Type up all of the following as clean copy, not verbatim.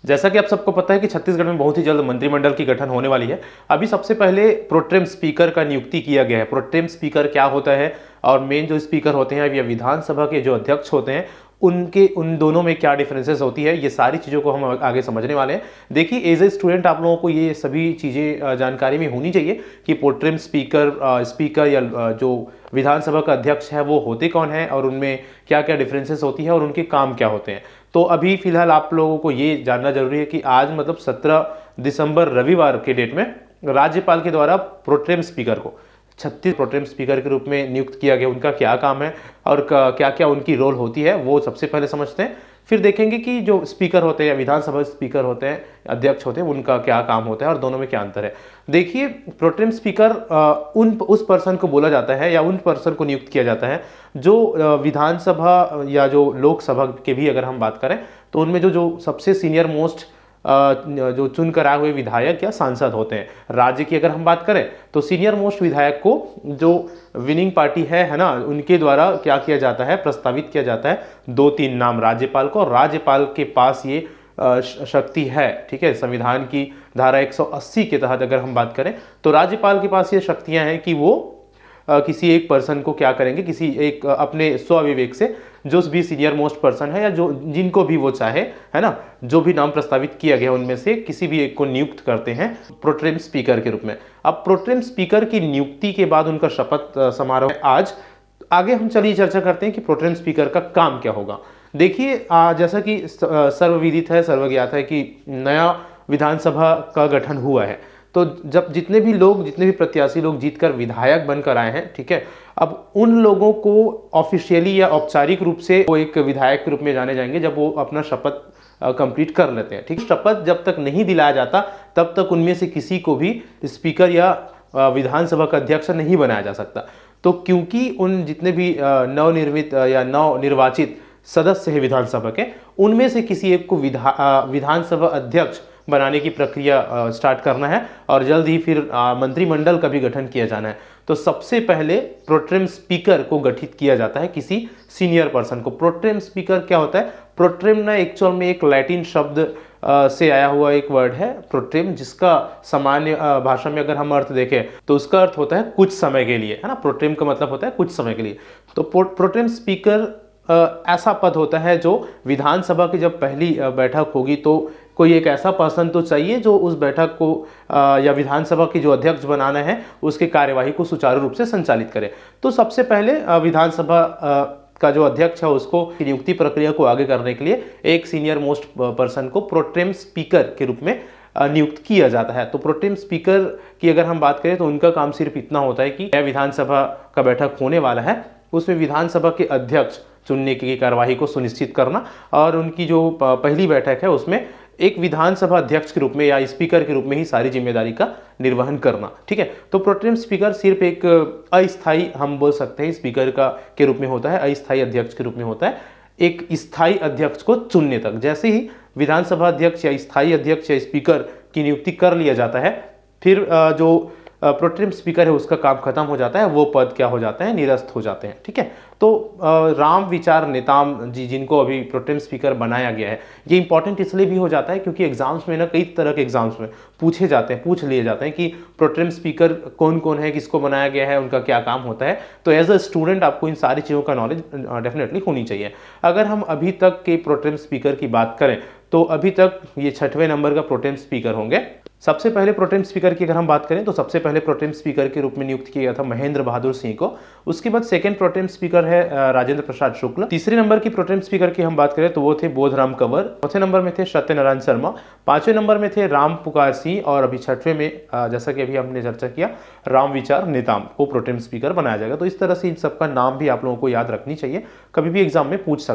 जैसा कि आप सबको पता है कि छत्तीसगढ़ में बहुत ही जल्द मंत्रिमंडल की गठन होने वाली है। अभी सबसे पहले प्रोटेम स्पीकर का नियुक्ति किया गया है। प्रोटेम स्पीकर क्या होता है और मेन जो स्पीकर होते हैं या विधानसभा के जो अध्यक्ष होते हैं उनके उन दोनों में क्या डिफरेंसेस होती है, ये सारी चीज़ों को हम आगे समझने वाले हैं। देखिए, एज ए स्टूडेंट आप लोगों को ये सभी चीज़ें जानकारी में होनी चाहिए कि प्रोटेम स्पीकर या जो विधानसभा का अध्यक्ष है वो होते कौन है और उनमें क्या क्या डिफरेंसेस होती है और उनके काम क्या होते हैं। तो अभी फिलहाल आप लोगों को ये जानना जरूरी है कि आज मतलब 17 दिसंबर रविवार के डेट में राज्यपाल के द्वारा प्रोटेम स्पीकर को 36 प्रोटेम स्पीकर के रूप में नियुक्त किया गया। उनका क्या काम है और क्या क्या उनकी रोल होती है वो सबसे पहले समझते हैं। फिर देखेंगे कि जो स्पीकर होते हैं या विधानसभा स्पीकर होते हैं, अध्यक्ष होते हैं, उनका क्या काम होता है और दोनों में क्या अंतर है। देखिए, प्रोटेम स्पीकर उस पर्सन को बोला जाता है या उन पर्सन को नियुक्त किया जाता है जो विधानसभा या जो लोकसभा के भी अगर हम बात करें तो उनमें जो जो सबसे सीनियर मोस्ट जो चुन कर आए हुए विधायक या सांसद होते हैं। राज्य की अगर हम बात करें तो सीनियर मोस्ट विधायक को जो विनिंग पार्टी है ना, उनके द्वारा क्या किया जाता है, प्रस्तावित किया जाता है 2-3 नाम राज्यपाल को। राज्यपाल के पास ये शक्ति है, ठीक है। संविधान की धारा 180 के तहत अगर हम बात करें तो राज्यपाल के पास ये शक्तियां हैं कि वो किसी एक पर्सन को क्या करेंगे, किसी एक अपने स्वविवेक से जो भी सीनियर मोस्ट पर्सन है या जो जिनको भी वो चाहे, है ना, जो भी नाम प्रस्तावित किया गया उनमें से किसी भी एक को नियुक्त करते हैं प्रोटेम स्पीकर के रूप में। अब प्रोटेम स्पीकर की नियुक्ति के बाद उनका शपथ समारोह आज आगे हम चलिए चर्चा करते हैं कि प्रोटेम स्पीकर का काम क्या होगा। देखिए, जैसा कि सर्वविदित है, सर्वज्ञात है कि नया विधानसभा का गठन हुआ है। तो जब जितने भी प्रत्याशी लोग जीतकर विधायक बनकर आए हैं, ठीक है, अब उन लोगों को ऑफिशियली या औपचारिक रूप से वो एक विधायक के रूप में जाने जाएंगे जब वो अपना शपथ कंप्लीट कर लेते हैं, ठीक। शपथ जब तक नहीं दिलाया जाता तब तक उनमें से किसी को भी स्पीकर या विधानसभा का अध्यक्ष नहीं बनाया जा सकता। तो क्योंकि उन जितने भी नवनिर्मित या नवनिर्वाचित सदस्य हैं विधानसभा के, उनमें से किसी एक को विधानसभा अध्यक्ष बनाने की प्रक्रिया स्टार्ट करना है और जल्द ही फिर मंत्रिमंडल का भी गठन किया जाना है। तो सबसे पहले प्रोटेम स्पीकर को गठित किया जाता है किसी सीनियर पर्सन को। प्रोटेम स्पीकर क्या होता है? प्रोटेम ना एक्चुअल में एक लैटिन शब्द से आया हुआ एक वर्ड है प्रोटेम, जिसका सामान्य भाषा में अगर हम अर्थ देखें तो उसका अर्थ होता है कुछ समय के लिए, है ना। प्रोटेम का मतलब होता है कुछ समय के लिए। तो प्रोटेम स्पीकर ऐसा पद होता है जो विधानसभा की जब पहली बैठक होगी तो कोई एक ऐसा पर्सन तो चाहिए जो उस बैठक को या विधानसभा की जो अध्यक्ष बनाना है उसके कार्यवाही को सुचारू रूप से संचालित करे। तो सबसे पहले विधानसभा का जो अध्यक्ष है उसको नियुक्ति प्रक्रिया को आगे करने के लिए एक सीनियर मोस्ट पर्सन को प्रोटेम स्पीकर के रूप में नियुक्त किया जाता है। तो प्रोटेम स्पीकर की अगर हम बात करें तो उनका काम सिर्फ इतना होता है कि विधानसभा का बैठक होने वाला है उसमें विधानसभा के अध्यक्ष चुनने की कार्यवाही को सुनिश्चित करना और उनकी जो पहली बैठक है उसमें एक विधानसभा अध्यक्ष के रूप में या स्पीकर के रूप में ही सारी जिम्मेदारी का निर्वहन करना, ठीक है। तो प्रोटेम स्पीकर सिर्फ एक अस्थायी, हम बोल सकते हैं स्पीकर का के रूप में होता है, अस्थायी अध्यक्ष के रूप में होता है एक स्थायी अध्यक्ष को चुनने तक। जैसे ही विधानसभा अध्यक्ष या स्थायी अध्यक्ष या स्पीकर की नियुक्ति कर लिया जाता है फिर जो प्रोटेम स्पीकर है उसका काम खत्म हो जाता है, वो पद क्या हो जाता है, निरस्त हो जाते हैं, ठीक है। तो राम विचार नेताम जी जिनको अभी प्रोटेम स्पीकर बनाया गया है, ये इंपॉर्टेंट इसलिए भी हो जाता है क्योंकि एग्जाम्स में ना कई तरह के एग्जाम्स में पूछ लिए जाते हैं कि प्रोटेम स्पीकर कौन कौन है, किसको बनाया गया है, उनका क्या काम होता है। तो एज अ स्टूडेंट आपको इन सारी चीज़ों का नॉलेज डेफिनेटली होनी चाहिए। अगर हम अभी तक के प्रोटेम स्पीकर की बात करें तो अभी तक ये 6वें नंबर का प्रोटेम स्पीकर होंगे। सबसे पहले प्रोटेम स्पीकर की अगर हम बात करें तो सबसे पहले प्रोटेम स्पीकर के रूप में नियुक्त किया गया था महेंद्र बहादुर सिंह को। उसके बाद सेकंड प्रोटेम स्पीकर है राजेंद्र प्रसाद शुक्ल। तीसरे नंबर की प्रोटेम स्पीकर की हम बात करें तो वो थे बोधराम कंवर। चौथे नंबर में थे सत्यनारायण शर्मा। पांचवें नंबर में थे राम पुकार सिंह और अभी 6वें में जैसा कि अभी हमने चर्चा किया राम विचार नेताम को प्रोटेम स्पीकर बनाया जाएगा। तो इस तरह से इन सबका नाम भी आप लोगों को याद रखनी चाहिए, कभी भी एग्जाम में पूछ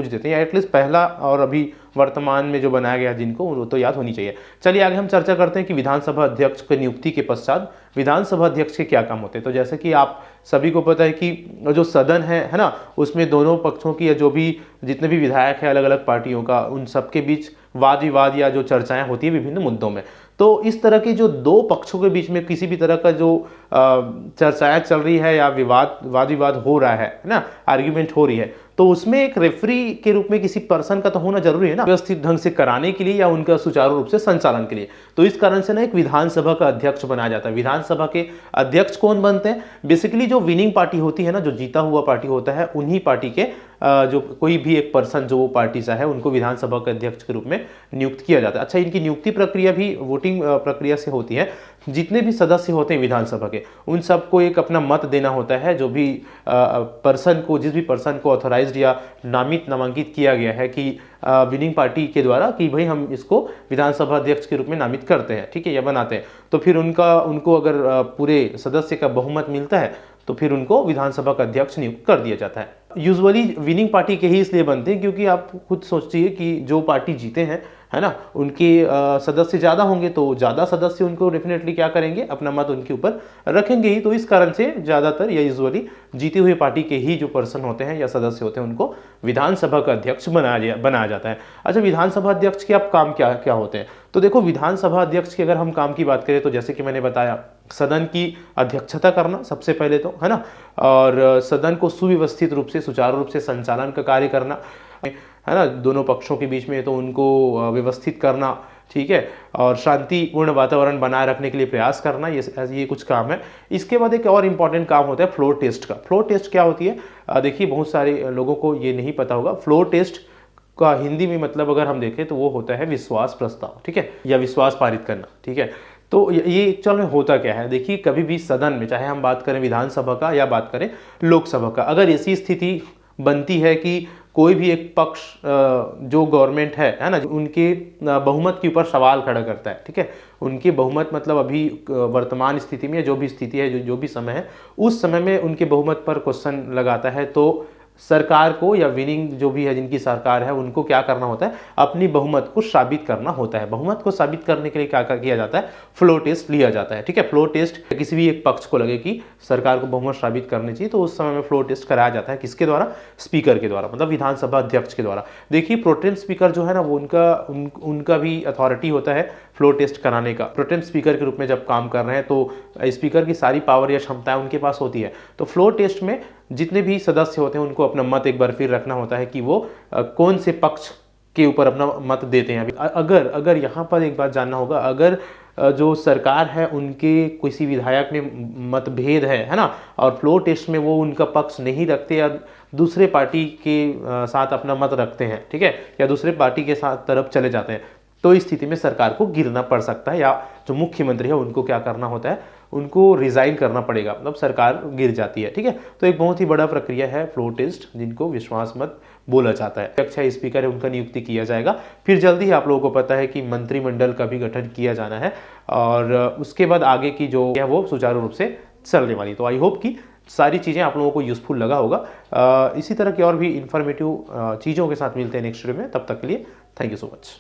देते हैं या एटलीस्ट पहला और अभी वर्तमान में जो बनाया गया जिनको वो तो याद होनी चाहिए। चलिए आगे हम चर्चा करते हैं कि विधानसभा अध्यक्ष की नियुक्ति के पश्चात विधानसभा अध्यक्ष के क्या काम होते हैं। तो जैसे कि आप सभी को पता है कि जो सदन है ना, उसमें दोनों पक्षों की या जो भी जितने भी विधायक हैं अलग अलग पार्टियों का, उन सबके बीच वाद विवाद या जो चर्चाएं होती है विभिन्न मुद्दों में। तो इस तरह के जो दो पक्षों के बीच में किसी भी तरह का जो चर्चाएं चल रही है या वाद विवाद हो रहा है ना, आर्ग्यूमेंट हो रही है, तो उसमें एक रेफरी के रूप में किसी पर्सन का तो होना जरूरी है ना, व्यवस्थित ढंग से कराने के लिए या उनका सुचारू रूप से संचालन के लिए। तो इस कारण से ना एक विधानसभा का अध्यक्ष बनाया जाता है। विधानसभा के अध्यक्ष कौन बनते हैं? बेसिकली जो विनिंग पार्टी होती है ना, जो जीता हुआ पार्टी होता है, उन्हीं पार्टी के जो कोई भी एक पर्सन जो वो पार्टी चाहे उनको विधानसभा के अध्यक्ष के रूप में नियुक्त किया जाता है। अच्छा, इनकी नियुक्ति प्रक्रिया भी वोटिंग प्रक्रिया से होती है। जितने भी सदस्य होते हैं विधानसभा के, उन सबको एक अपना मत देना होता है। जो भी पर्सन को, जिस भी पर्सन को ऑथोराइज्ड या नामांकित किया गया है कि विनिंग पार्टी के द्वारा कि भाई हम इसको विधानसभा अध्यक्ष के रूप में नामित करते हैं, ठीक है, या बनाते हैं, तो फिर उनको अगर पूरे सदस्य का बहुमत मिलता है तो फिर उनको विधानसभा का अध्यक्ष नियुक्त कर दिया जाता है। यूजुअली विनिंग पार्टी के ही इसलिए बनते हैं क्योंकि आप खुद सोचिए कि जो पार्टी जीते हैं, है ना, उनके सदस्य ज़्यादा होंगे, तो ज़्यादा सदस्य उनको डेफिनेटली क्या करेंगे, अपना मत उनके ऊपर रखेंगे ही। तो इस कारण से ज़्यादातर या यूजुअली जीती हुई पार्टी के ही जो पर्सन होते हैं या सदस्य होते हैं उनको विधानसभा का अध्यक्ष बनाया जाता है। अच्छा, विधानसभा अध्यक्ष के अब काम क्या क्या होते हैं? तो देखो, विधानसभा अध्यक्ष की अगर हम काम की बात करें तो जैसे कि मैंने बताया, सदन की अध्यक्षता करना सबसे पहले तो, है ना, और सदन को सुव्यवस्थित रूप से, सुचारू रूप से संचालन का कार्य करना, है ना, दोनों पक्षों के बीच में तो उनको व्यवस्थित करना, ठीक है, और शांतिपूर्ण वातावरण बनाए रखने के लिए प्रयास करना, ये कुछ काम है। इसके बाद एक और इम्पॉर्टेंट काम होता है फ्लोर टेस्ट का। फ्लोर टेस्ट क्या होती है? देखिए, बहुत सारे लोगों को ये नहीं पता होगा। फ्लोर टेस्ट का हिंदी में मतलब अगर हम देखें तो वो होता है विश्वास प्रस्ताव, ठीक है, या विश्वास पारित करना, ठीक है। तो ये एक्चुअल में होता क्या है? देखिए, कभी भी सदन में, चाहे हम बात करें विधानसभा का या बात करें लोकसभा का, अगर ऐसी स्थिति बनती है कि कोई भी एक पक्ष जो गवर्नमेंट है ना, उनके बहुमत के ऊपर सवाल खड़ा करता है, ठीक है, उनके बहुमत मतलब अभी वर्तमान स्थिति में जो भी स्थिति है, जो भी समय है, उस समय में उनके बहुमत पर क्वेश्चन लगाता है, तो सरकार को या विनिंग जो भी है, जिनकी सरकार है, उनको क्या करना होता है? अपनी बहुमत को साबित करना होता है। बहुमत को साबित करने के लिए क्या किया जाता है? फ्लोर टेस्ट लिया जाता है, ठीक है। फ्लोर टेस्ट किसी भी एक पक्ष को लगे कि सरकार को बहुमत साबित करनी चाहिए, तो उस समय में फ्लोर टेस्ट कराया जाता है। किसके द्वारा? स्पीकर के द्वारा, मतलब विधानसभा अध्यक्ष के द्वारा। देखिए, प्रोटेम स्पीकर जो है ना, वो उनका भी अथॉरिटी होता है फ्लोर टेस्ट कराने का। प्रोटेम स्पीकर के रूप में जब काम कर रहे हैं तो स्पीकर की सारी पावर या क्षमताएं उनके पास होती है। तो फ्लोर टेस्ट में जितने भी सदस्य होते हैं उनको अपना मत एक बार फिर रखना होता है कि वो कौन से पक्ष के ऊपर अपना मत देते हैं। अगर यहाँ पर एक बात जानना होगा, अगर जो सरकार है उनके किसी विधायक में मतभेद है ना, और फ्लोर टेस्ट में वो उनका पक्ष नहीं रखते या दूसरे पार्टी के साथ अपना मत रखते हैं, ठीक है, या दूसरे पार्टी के साथ तरफ चले जाते हैं, तो इस स्थिति में सरकार को गिरना पड़ सकता है, या जो मुख्यमंत्री है उनको क्या करना होता है? उनको रिजाइन करना पड़ेगा, मतलब सरकार गिर जाती है, ठीक है। तो एक बहुत ही बड़ा प्रक्रिया है फ्लोर टेस्ट, जिनको विश्वास मत बोला जाता है। अच्छा, स्पीकर है, उनका नियुक्ति किया जाएगा। फिर जल्दी ही आप लोगों को पता है कि मंत्रिमंडल का भी गठन किया जाना है, और उसके बाद आगे की जो है वो सुचारू रूप से चलने वाली। तो आई होप कि सारी चीज़ें आप लोगों को यूजफुल लगा होगा। इसी तरह की और भी इंफॉर्मेटिव चीज़ों के साथ मिलते हैं नेक्स्ट वीडियो में। तब तक के लिए थैंक यू सो मच।